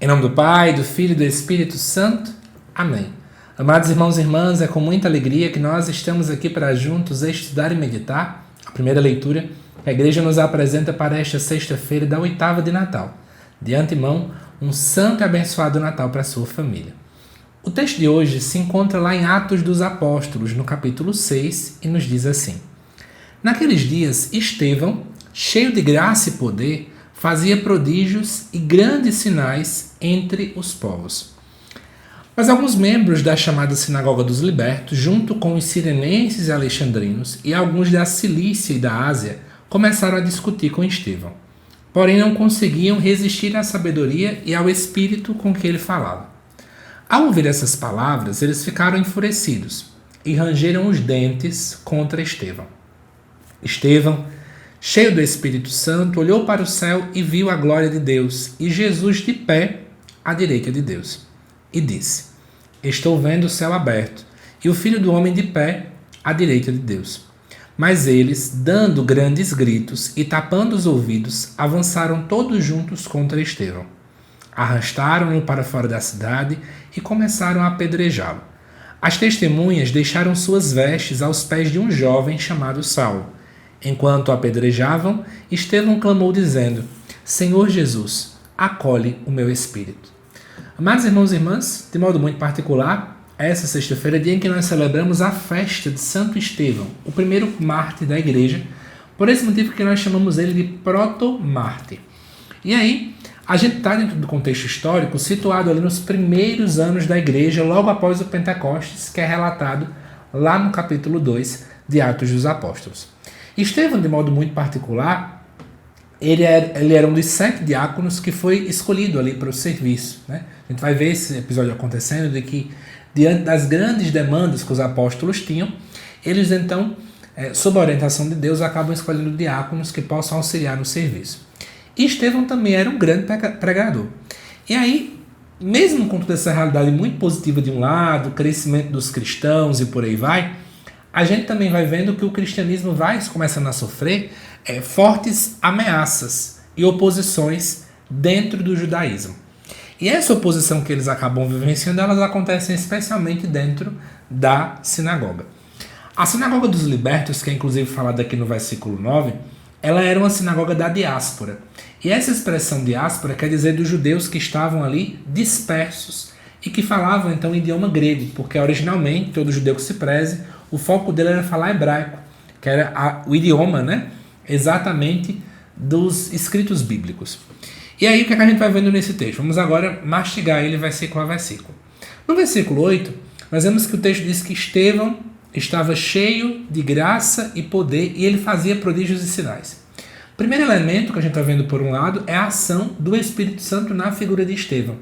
Em nome do Pai, do Filho e do Espírito Santo. Amém. Amados irmãos e irmãs, é com muita alegria que nós estamos aqui para juntos estudar e meditar a primeira leitura que a Igreja nos apresenta para esta sexta-feira da oitava de Natal. De antemão, um santo e abençoado Natal para a sua família. O texto de hoje se encontra lá em Atos dos Apóstolos, no capítulo 6, e nos diz assim: Naqueles dias, Estevão, cheio de graça e poder, fazia prodígios e grandes sinais entre os povos. Mas alguns membros da chamada Sinagoga dos Libertos, junto com os sirenenses e alexandrinos e alguns da Cilícia e da Ásia, começaram a discutir com Estevão. Porém, não conseguiam resistir à sabedoria e ao espírito com que ele falava. Ao ouvir essas palavras, eles ficaram enfurecidos e rangeram os dentes contra Estevão. Estevão, cheio do Espírito Santo, olhou para o céu e viu a glória de Deus e Jesus de pé à direita de Deus. E disse: Estou vendo o céu aberto e o Filho do Homem de pé à direita de Deus. Mas eles, dando grandes gritos e tapando os ouvidos, avançaram todos juntos contra Estevão. Arrastaram-no para fora da cidade e começaram a apedrejá-lo. As testemunhas deixaram suas vestes aos pés de um jovem chamado Saulo. Enquanto o apedrejavam, Estevão clamou dizendo: Senhor Jesus, acolhe o meu espírito. Amados irmãos e irmãs, de modo muito particular, essa sexta-feira é dia em que nós celebramos a festa de Santo Estevão, o primeiro mártir da igreja, por esse motivo que nós chamamos ele de proto-mártir. E aí, a gente está dentro do contexto histórico, situado ali nos primeiros anos da igreja, logo após o Pentecostes, que é relatado lá no capítulo 2 de Atos dos Apóstolos. Estevão, de modo muito particular, ele era um dos 7 diáconos que foi escolhido ali para o serviço, né? A gente vai ver esse episódio acontecendo, de que, diante das grandes demandas que os apóstolos tinham, eles então, sob a orientação de Deus, acabam escolhendo diáconos que possam auxiliar no serviço. E Estevão também era um grande pregador. E aí, mesmo com toda essa realidade muito positiva de um lado, o crescimento dos cristãos e por aí vai, a gente também vai vendo que o cristianismo vai começando a sofrer fortes ameaças e oposições dentro do judaísmo. E essa oposição que eles acabam vivenciando, elas acontecem especialmente dentro da sinagoga. A Sinagoga dos Libertos, que é inclusive falada aqui no versículo 9, ela era uma sinagoga da diáspora. E essa expressão diáspora quer dizer dos judeus que estavam ali dispersos e que falavam então o idioma grego, porque originalmente, todo judeu que se preze, o foco dele era falar hebraico, que era o idioma, né, exatamente dos escritos bíblicos. E aí o que a gente vai vendo nesse texto? Vamos agora mastigar ele versículo a versículo. No versículo 8, nós vemos que o texto diz que Estevão estava cheio de graça e poder e ele fazia prodígios e sinais. O primeiro elemento que a gente está vendo por um lado é a ação do Espírito Santo na figura de Estevão.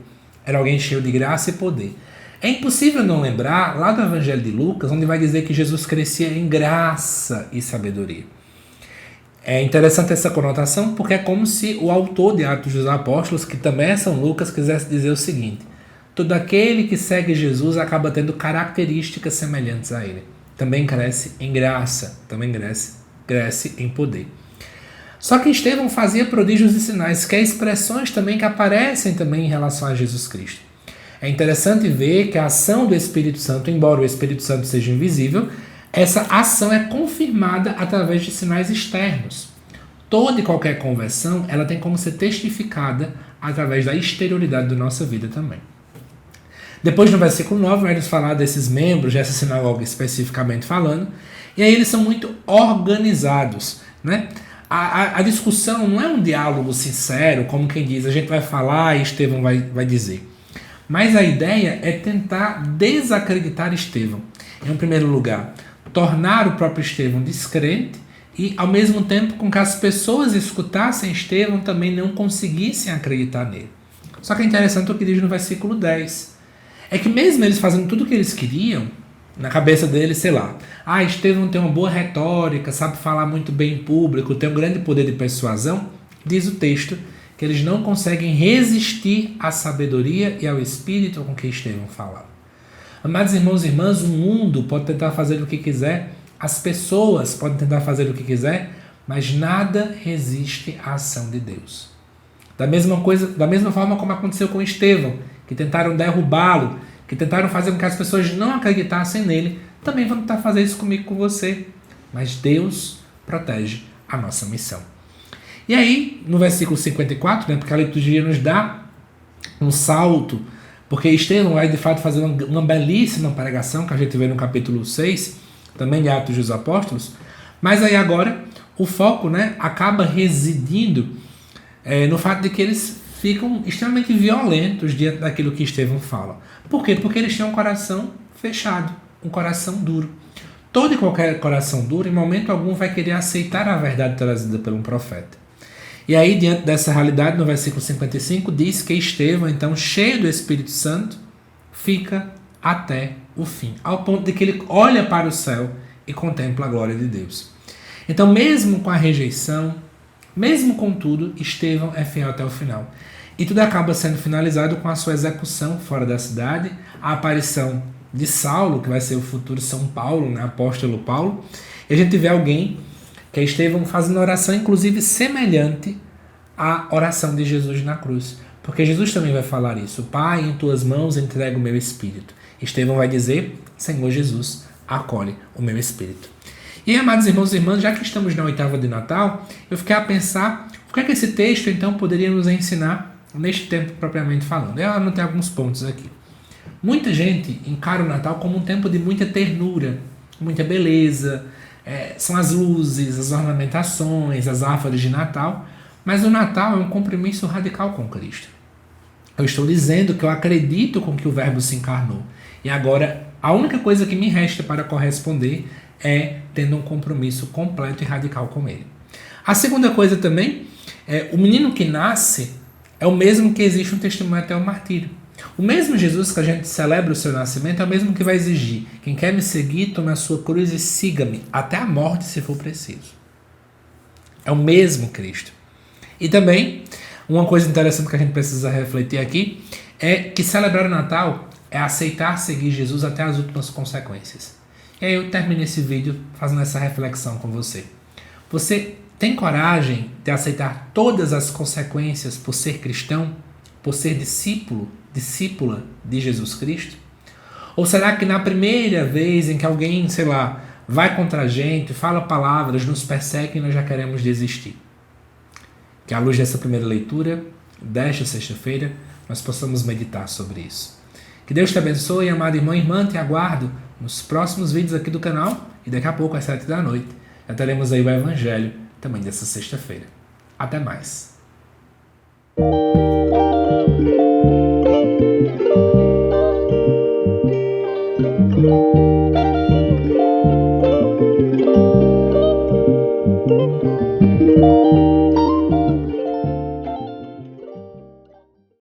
Era alguém cheio de graça e poder. É impossível não lembrar lá do Evangelho de Lucas, onde vai dizer que Jesus crescia em graça e sabedoria. É interessante essa conotação porque é como se o autor de Atos dos Apóstolos, que também é São Lucas, quisesse dizer o seguinte: todo aquele que segue Jesus acaba tendo características semelhantes a ele. Também cresce em graça, também cresce em poder. Só que Estevão fazia prodígios e sinais, que é expressões também que aparecem também em relação a Jesus Cristo. É interessante ver que a ação do Espírito Santo, embora o Espírito Santo seja invisível, essa ação é confirmada através de sinais externos. Toda e qualquer conversão, ela tem como ser testificada através da exterioridade da nossa vida também. Depois, no versículo 9, vai nos falar desses membros dessa sinagoga especificamente falando, e aí eles são muito organizados, né? A discussão não é um diálogo sincero, como quem diz, a gente vai falar e Estevão vai dizer. Mas a ideia é tentar desacreditar Estevão. Em primeiro lugar, tornar o próprio Estevão descrente e, ao mesmo tempo, com que as pessoas escutassem Estevão também não conseguissem acreditar nele. Só que é interessante o que diz no versículo 10. É que mesmo eles fazendo tudo o que eles queriam, na cabeça deles, sei lá, Estevão tem uma boa retórica, sabe falar muito bem em público, tem um grande poder de persuasão, diz o texto que eles não conseguem resistir à sabedoria e ao espírito com que Estevão falava. Amados irmãos e irmãs, o mundo pode tentar fazer o que quiser, as pessoas podem tentar fazer o que quiser, mas nada resiste à ação de Deus. Da mesma forma como aconteceu com Estevão, que tentaram derrubá-lo, que tentaram fazer com que as pessoas não acreditassem nele, também vão tentar fazer isso comigo, com você. Mas Deus protege a nossa missão. E aí, no versículo 54, porque a liturgia nos dá um salto, porque Estevão vai de fato fazer uma belíssima pregação, que a gente vê no capítulo 6, também de Atos dos Apóstolos, mas aí agora o foco acaba residindo no fato de que eles ficam extremamente violentos diante daquilo que Estevão fala. Por quê? Porque eles têm um coração fechado, um coração duro. Todo e qualquer coração duro, em momento algum, vai querer aceitar a verdade trazida por um profeta. E aí, diante dessa realidade, no versículo 55, diz que Estevão, então, cheio do Espírito Santo, fica até o fim, ao ponto de que ele olha para o céu e contempla a glória de Deus. Então, mesmo com a rejeição, mesmo com tudo, Estevão é fiel até o final. E tudo acaba sendo finalizado com a sua execução fora da cidade, a aparição de Saulo, que vai ser o futuro São Paulo, apóstolo Paulo, e a gente vê alguém, que é Estevão, fazendo oração, inclusive semelhante à oração de Jesus na cruz. Porque Jesus também vai falar isso. Pai, em tuas mãos entrego o meu espírito. Estevão vai dizer, Senhor Jesus, acolhe o meu espírito. E aí, amados irmãos e irmãs, já que estamos na oitava de Natal, eu fiquei a pensar o que é que esse texto, então, poderia nos ensinar neste tempo propriamente falando. Eu anotei alguns pontos aqui. Muita gente encara o Natal como um tempo de muita ternura, muita beleza, são as luzes, as ornamentações, as árvores de Natal, mas o Natal é um compromisso radical com Cristo. Eu estou dizendo que eu acredito com que o Verbo se encarnou. E agora, a única coisa que me resta para corresponder é tendo um compromisso completo e radical com Ele. A segunda coisa também, o menino que nasce é o mesmo que existe um testemunho até o martírio. O mesmo Jesus que a gente celebra o seu nascimento é o mesmo que vai exigir: quem quer me seguir, tome a sua cruz e siga-me, até a morte se for preciso. É o mesmo Cristo. E também, uma coisa interessante que a gente precisa refletir aqui é que celebrar o Natal é aceitar seguir Jesus até as últimas consequências. E aí eu termino esse vídeo fazendo essa reflexão com você. Você tem coragem de aceitar todas as consequências por ser cristão, por ser discípula de Jesus Cristo? Ou será que na primeira vez em que alguém, vai contra a gente, fala palavras, nos persegue e nós já queremos desistir? Que à luz dessa primeira leitura, desta sexta-feira, nós possamos meditar sobre isso. Que Deus te abençoe, amado irmão e irmã, te aguardo nos próximos vídeos aqui do canal e daqui a pouco às 7 da noite já teremos aí o Evangelho também dessa sexta-feira. Até mais.